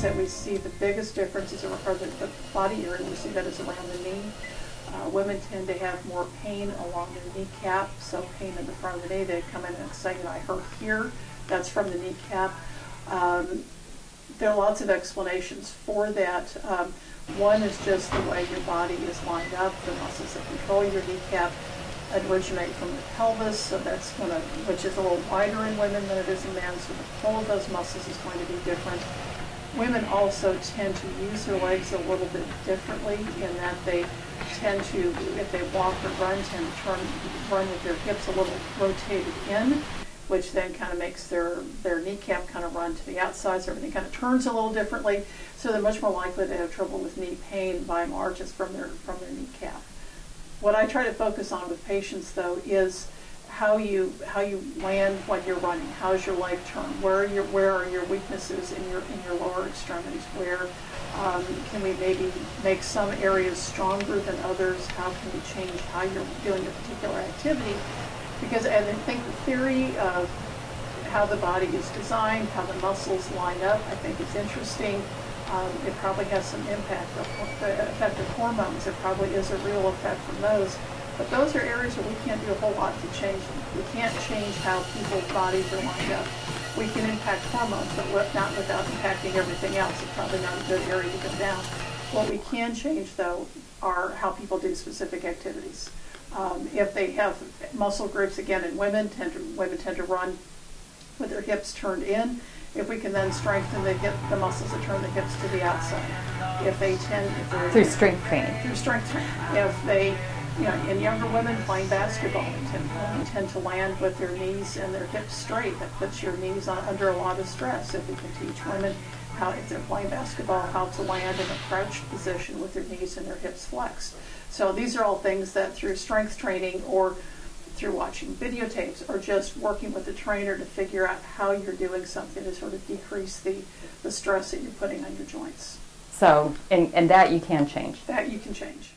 that we see the biggest differences are the body area. We see that is around the knee. Women tend to have more pain along the kneecap, so pain in the front of the knee. They come in and say, I hurt here. That's from the kneecap. There are lots of explanations for that. One is just the way your body is lined up. The muscles that control your kneecap originate from the pelvis, so that's which is a little wider in women than it is in men, so the pull of those muscles is going to be different. Women also tend to use their legs a little bit differently in that they tend to, if they walk or run, tend to run with their hips a little rotated in, which then kind of makes their kneecap kind of run to the outside, so everything kind of turns a little differently, so they're much more likely to have trouble with knee pain by and large just from their kneecap. What I try to focus on with patients, though, is how you land when you're running. How's your leg turn? Where are your weaknesses in your lower extremities? Where can we maybe make some areas stronger than others? How can we change how you're doing a particular activity? Because I think the theory of how the body is designed, how the muscles line up, I think is interesting. It probably has some impact on the effect of hormones. There probably is a real effect from those. But those are areas where we can't do a whole lot to change them. We can't change how people's bodies are lined up. We can impact hormones, but not without impacting everything else. It's probably not a good area to go down. What we can change, though, are how people do specific activities. If they have muscle groups, again, in women tend to run with their hips turned in. If we can then strengthen the muscles that turn the hips to the outside. Through strength training. Through strength training. If they, in younger women playing basketball, they tend to land with their knees and their hips straight. That puts your knees under a lot of stress. If we can teach women how, if they're playing basketball, how to land in a crouched position with their knees and their hips flexed. So these are all things that through strength training or through watching videotapes or just working with the trainer to figure out how you're doing something to sort of decrease the stress that you're putting on your joints. So, and that you can change. That you can change.